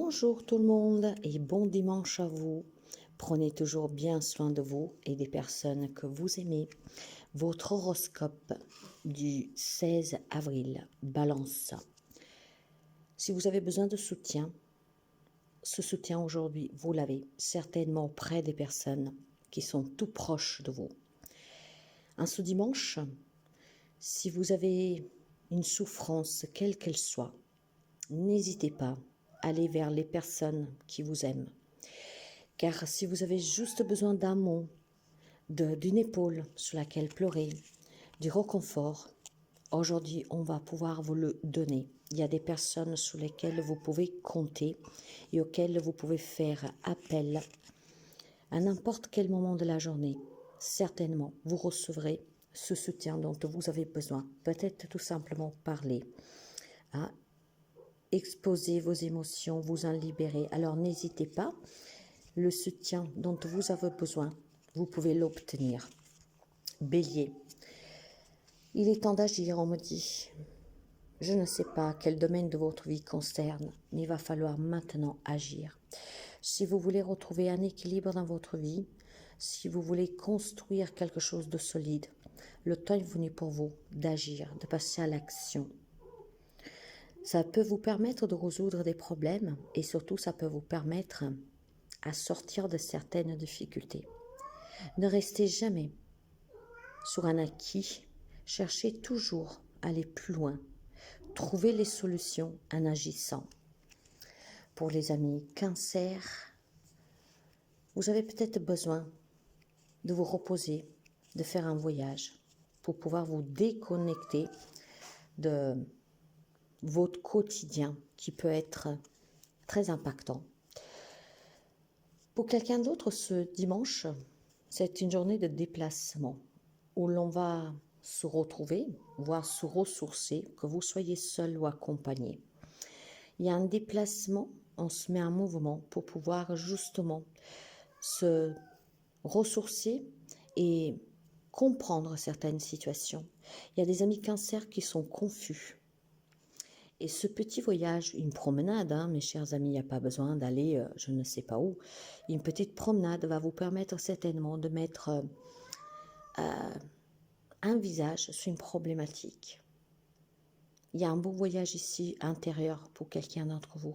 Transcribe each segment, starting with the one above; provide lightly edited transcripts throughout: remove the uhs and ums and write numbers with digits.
Bonjour tout le monde et bon dimanche à vous. Prenez toujours bien soin de vous et des personnes que vous aimez. Votre horoscope du 16 avril, Balance. Si vous avez besoin de soutien, ce soutien aujourd'hui, vous l'avez certainement auprès des personnes qui sont tout proches de vous. Ce dimanche, si vous avez une souffrance, quelle qu'elle soit, n'hésitez pas à aller vers les personnes qui vous aiment. Car si vous avez juste besoin d'un mot, d'une épaule sur laquelle pleurer, du réconfort, aujourd'hui on va pouvoir vous le donner. Il y a des personnes sur lesquelles vous pouvez compter et auxquelles vous pouvez faire appel à n'importe quel moment de la journée. Certainement, vous recevrez ce soutien dont vous avez besoin. Peut-être tout simplement parler, exposer vos émotions, vous en libérer. Alors n'hésitez pas. Le soutien dont vous avez besoin, vous pouvez l'obtenir. Bélier, il est temps d'agir, on me dit. Je ne sais pas quel domaine de votre vie concerne, mais il va falloir maintenant agir. Si vous voulez retrouver un équilibre dans votre vie, si vous voulez construire quelque chose de solide, le temps est venu pour vous d'agir, de passer à l'action. Ça peut vous permettre de résoudre des problèmes et surtout ça peut vous permettre à sortir de certaines difficultés. Ne restez jamais sur un acquis, cherchez toujours à aller plus loin. Trouvez les solutions en agissant. Pour les amis Cancer, vous avez peut-être besoin de vous reposer, de faire un voyage pour pouvoir vous déconnecter de votre quotidien qui peut être très impactant. Pour quelqu'un d'autre, ce dimanche, c'est une journée de déplacement où l'on va se retrouver, voire se ressourcer, que vous soyez seul ou accompagné. Il y a un déplacement, on se met en mouvement pour pouvoir justement se ressourcer et comprendre certaines situations. Il y a des amis Cancer qui sont confus. Et ce petit voyage, une promenade, mes chers amis, il n'y a pas besoin d'aller je ne sais pas où. Une petite promenade va vous permettre certainement de mettre un visage sur une problématique. Il y a un beau voyage ici intérieur pour quelqu'un d'entre vous,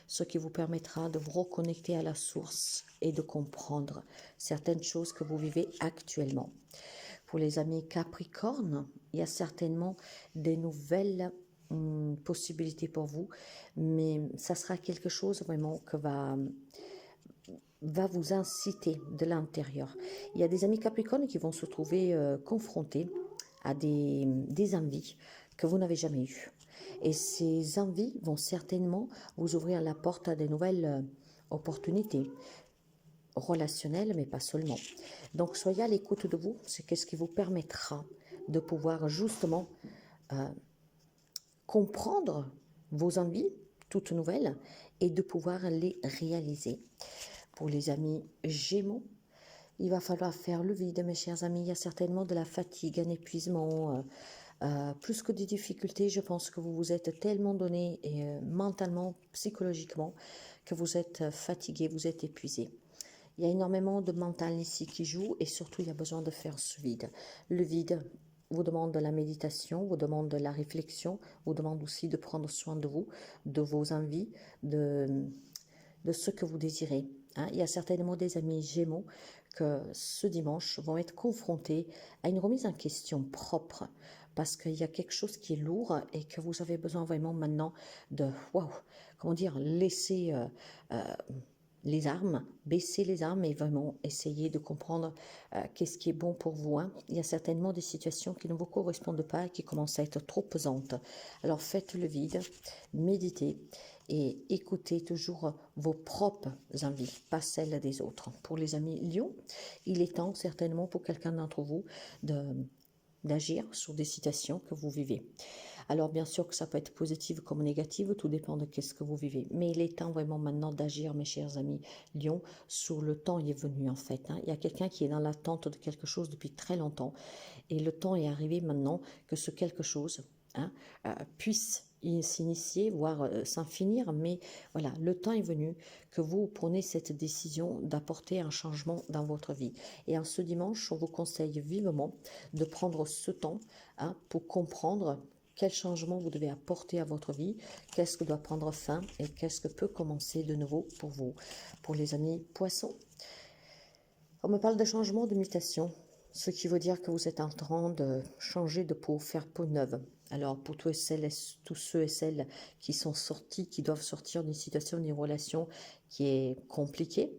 ce qui vous permettra de vous reconnecter à la source et de comprendre certaines choses que vous vivez actuellement. Pour les amis Capricorne, il y a certainement des nouvelles possibilités pour vous, mais ça sera quelque chose vraiment que va vous inciter de l'intérieur. Il y a des amis Capricorne qui vont se trouver confrontés à des envies que vous n'avez jamais eues. Et ces envies vont certainement vous ouvrir la porte à des nouvelles opportunités relationnelles, mais pas seulement. Donc soyez à l'écoute de vous, c'est ce qui vous permettra de pouvoir justement comprendre vos envies toutes nouvelles et de pouvoir les réaliser. Pour les amis Gémeaux, il va falloir faire le vide, mes chers amis. Il y a certainement de la fatigue, un épuisement, plus que des difficultés. Je pense que vous vous êtes tellement donné mentalement, psychologiquement, que vous êtes fatigué, vous êtes épuisé. Il y a énormément de mental ici qui joue et surtout il y a besoin de faire ce vide. Le vide vous demande de la méditation, vous demande de la réflexion, vous demande aussi de prendre soin de vous, de vos envies, de ce que vous désirez. Il y a certainement des amis Gémeaux que ce dimanche vont être confrontés à une remise en question propre parce qu'il y a quelque chose qui est lourd et que vous avez besoin vraiment maintenant de, laisser les armes, baisser les armes et vraiment essayer de comprendre qu'est-ce qui est bon pour vous. Il y a certainement des situations qui ne vous correspondent pas et qui commencent à être trop pesantes. Alors faites le vide, méditez et écoutez toujours vos propres envies, pas celles des autres. Pour les amis Lion, il est temps certainement pour quelqu'un d'entre vous d'agir sur des situations que vous vivez. Alors bien sûr que ça peut être positif comme négatif, tout dépend de ce que vous vivez. Mais il est temps vraiment maintenant d'agir, mes chers amis Lion, sur le temps est venu en fait. Il y a quelqu'un qui est dans l'attente de quelque chose depuis très longtemps. Et le temps est arrivé maintenant que ce quelque chose hein, puisse s'initier, voire s'en finir, mais voilà, le temps est venu que vous preniez cette décision d'apporter un changement dans votre vie. Et en ce dimanche, on vous conseille vivement de prendre ce temps, hein, pour comprendre quel changement vous devez apporter à votre vie, qu'est-ce que doit prendre fin et qu'est-ce que peut commencer de nouveau pour vous. Pour les amis poissons, on me parle de changement, de mutation, ce qui veut dire que vous êtes en train de changer de peau, faire peau neuve. Alors pour tous ceux et celles qui sont sortis, qui doivent sortir d'une situation, d'une relation qui est compliquée,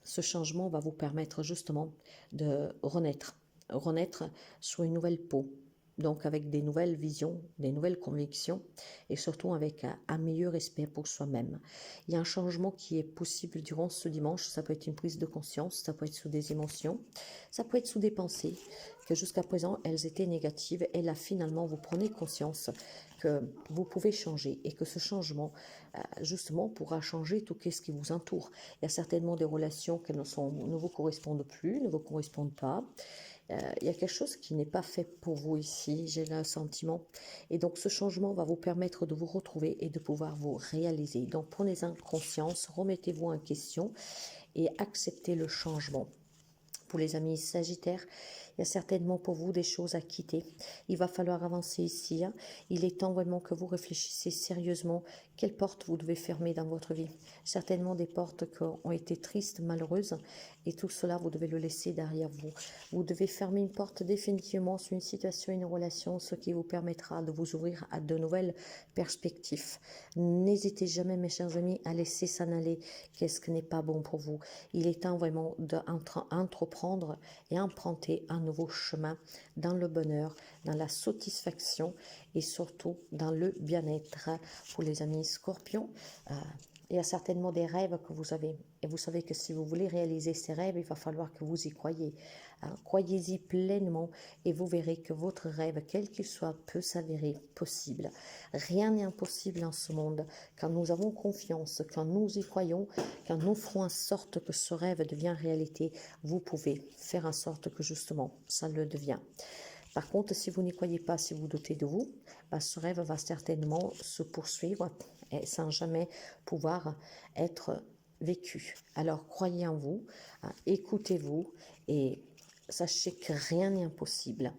ce changement va vous permettre justement de renaître sur une nouvelle peau. Donc avec des nouvelles visions, des nouvelles convictions et surtout avec un meilleur respect pour soi-même. Il y a un changement qui est possible durant ce dimanche. Ça peut être une prise de conscience, ça peut être sous des émotions, ça peut être sous des pensées que jusqu'à présent elles étaient négatives. Et là finalement vous prenez conscience que vous pouvez changer et que ce changement justement pourra changer tout ce qui vous entoure. Il y a certainement des relations qui ne vous correspondent plus, ne vous correspondent pas. Il y a quelque chose qui n'est pas fait pour vous ici, j'ai le sentiment. Et donc ce changement va vous permettre de vous retrouver et de pouvoir vous réaliser. Donc prenez-en conscience, remettez-vous en question et acceptez le changement. Pour les amis Sagittaires, il y a certainement pour vous des choses à quitter. Il va falloir avancer ici. Hein. Il est temps vraiment que vous réfléchissiez sérieusement quelles portes vous devez fermer dans votre vie. Certainement des portes qui ont été tristes, malheureuses, et tout cela, vous devez le laisser derrière vous. Vous devez fermer une porte définitivement sur une situation, une relation, ce qui vous permettra de vous ouvrir à de nouvelles perspectives. N'hésitez jamais, mes chers amis, à laisser s'en aller qu'est-ce qui n'est pas bon pour vous. Il est temps vraiment d'entreprendre et emprunter un nouveau chemin dans le bonheur, dans la satisfaction et surtout dans le bien-être. Pour les amis Scorpions, il y a certainement des rêves que vous avez. Et vous savez que si vous voulez réaliser ces rêves, il va falloir que vous y croyez. Croyez-y pleinement et vous verrez que votre rêve, quel qu'il soit, peut s'avérer possible. Rien n'est impossible en ce monde. Quand nous avons confiance, quand nous y croyons, quand nous ferons en sorte que ce rêve devienne réalité, vous pouvez faire en sorte que justement, ça le devient. Par contre, si vous n'y croyez pas, si vous doutez de vous, ce rêve va certainement se poursuivre et sans jamais pouvoir être vécu. Alors, croyez en vous, écoutez-vous et sachez que rien n'est impossible.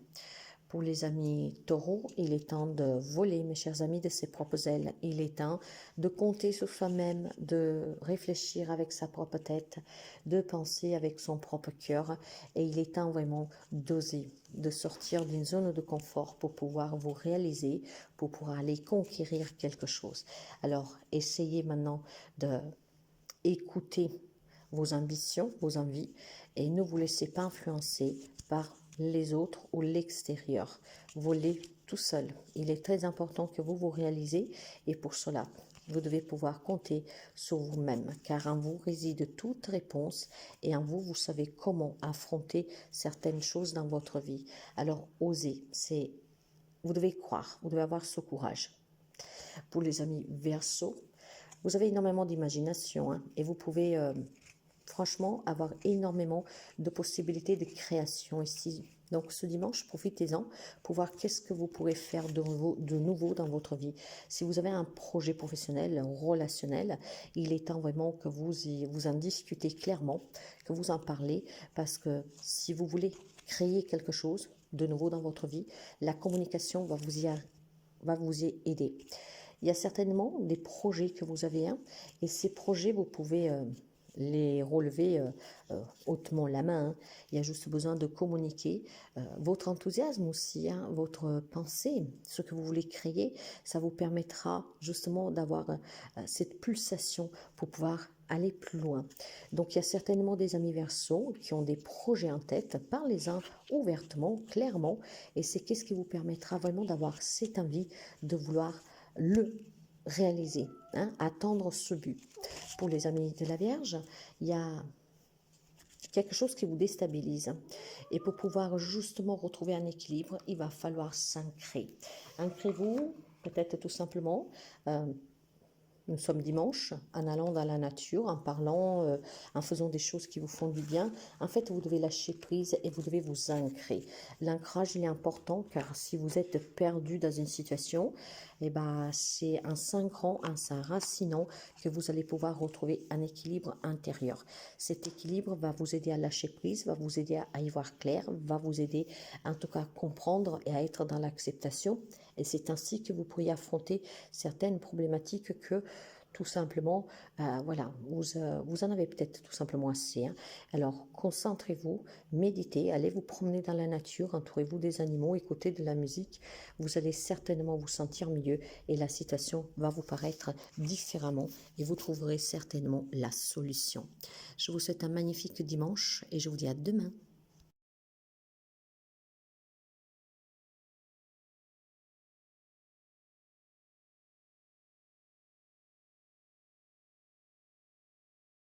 Pour les amis taureaux, il est temps de voler, mes chers amis, de ses propres ailes. Il est temps de compter sur soi-même, de réfléchir avec sa propre tête, de penser avec son propre cœur. Et il est temps vraiment d'oser, de sortir d'une zone de confort pour pouvoir vous réaliser, pour pouvoir aller conquérir quelque chose. Alors, essayez maintenant de écouter vos ambitions, vos envies, et ne vous laissez pas influencer par les autres ou l'extérieur. Volez tout seul. Il est très important que vous vous réalisez et pour cela, vous devez pouvoir compter sur vous-même car en vous réside toute réponse et en vous, vous savez comment affronter certaines choses dans votre vie. Alors, osez, vous devez croire, vous devez avoir ce courage. Pour les amis Verseau, vous avez énormément d'imagination hein, et vous pouvez franchement avoir énormément de possibilités de création ici. Donc ce dimanche, profitez-en pour voir qu'est-ce que vous pourrez faire de nouveau dans votre vie. Si vous avez un projet professionnel, relationnel, il est temps vraiment que vous en discutez clairement, que vous en parlez, parce que si vous voulez créer quelque chose de nouveau dans votre vie, la communication va vous y aider. Il y a certainement des projets que vous avez, hein, et ces projets, vous pouvez les relever hautement la main. Hein. Il y a juste besoin de communiquer votre enthousiasme aussi, hein, votre pensée, ce que vous voulez créer. Ça vous permettra justement d'avoir cette pulsation pour pouvoir aller plus loin. Donc, il y a certainement des amis Verseaux qui ont des projets en tête. Parlez-en ouvertement, clairement. Et c'est qu'est-ce qui vous permettra vraiment d'avoir cette envie de vouloir le réaliser, hein, atteindre ce but. Pour les amis de la Vierge, il y a quelque chose qui vous déstabilise. Et pour pouvoir justement retrouver un équilibre, il va falloir s'ancrer. Ancrez-vous, peut-être tout simplement, nous sommes dimanche, en allant dans la nature, en parlant, en faisant des choses qui vous font du bien. En fait, vous devez lâcher prise et vous devez vous ancrer. L'ancrage, il est important car si vous êtes perdu dans une situation, eh ben, c'est en s'ancrant, en s'enracinant que vous allez pouvoir retrouver un équilibre intérieur. Cet équilibre va vous aider à lâcher prise, va vous aider à y voir clair, va vous aider en tout cas à comprendre et à être dans l'acceptation. Et c'est ainsi que vous pourriez affronter certaines problématiques que tout simplement, voilà, vous en avez peut-être tout simplement assez. Hein. Alors, concentrez-vous, méditez, allez vous promener dans la nature, entourez-vous des animaux, écoutez de la musique. Vous allez certainement vous sentir mieux et la situation va vous paraître différemment et vous trouverez certainement la solution. Je vous souhaite un magnifique dimanche et je vous dis à demain.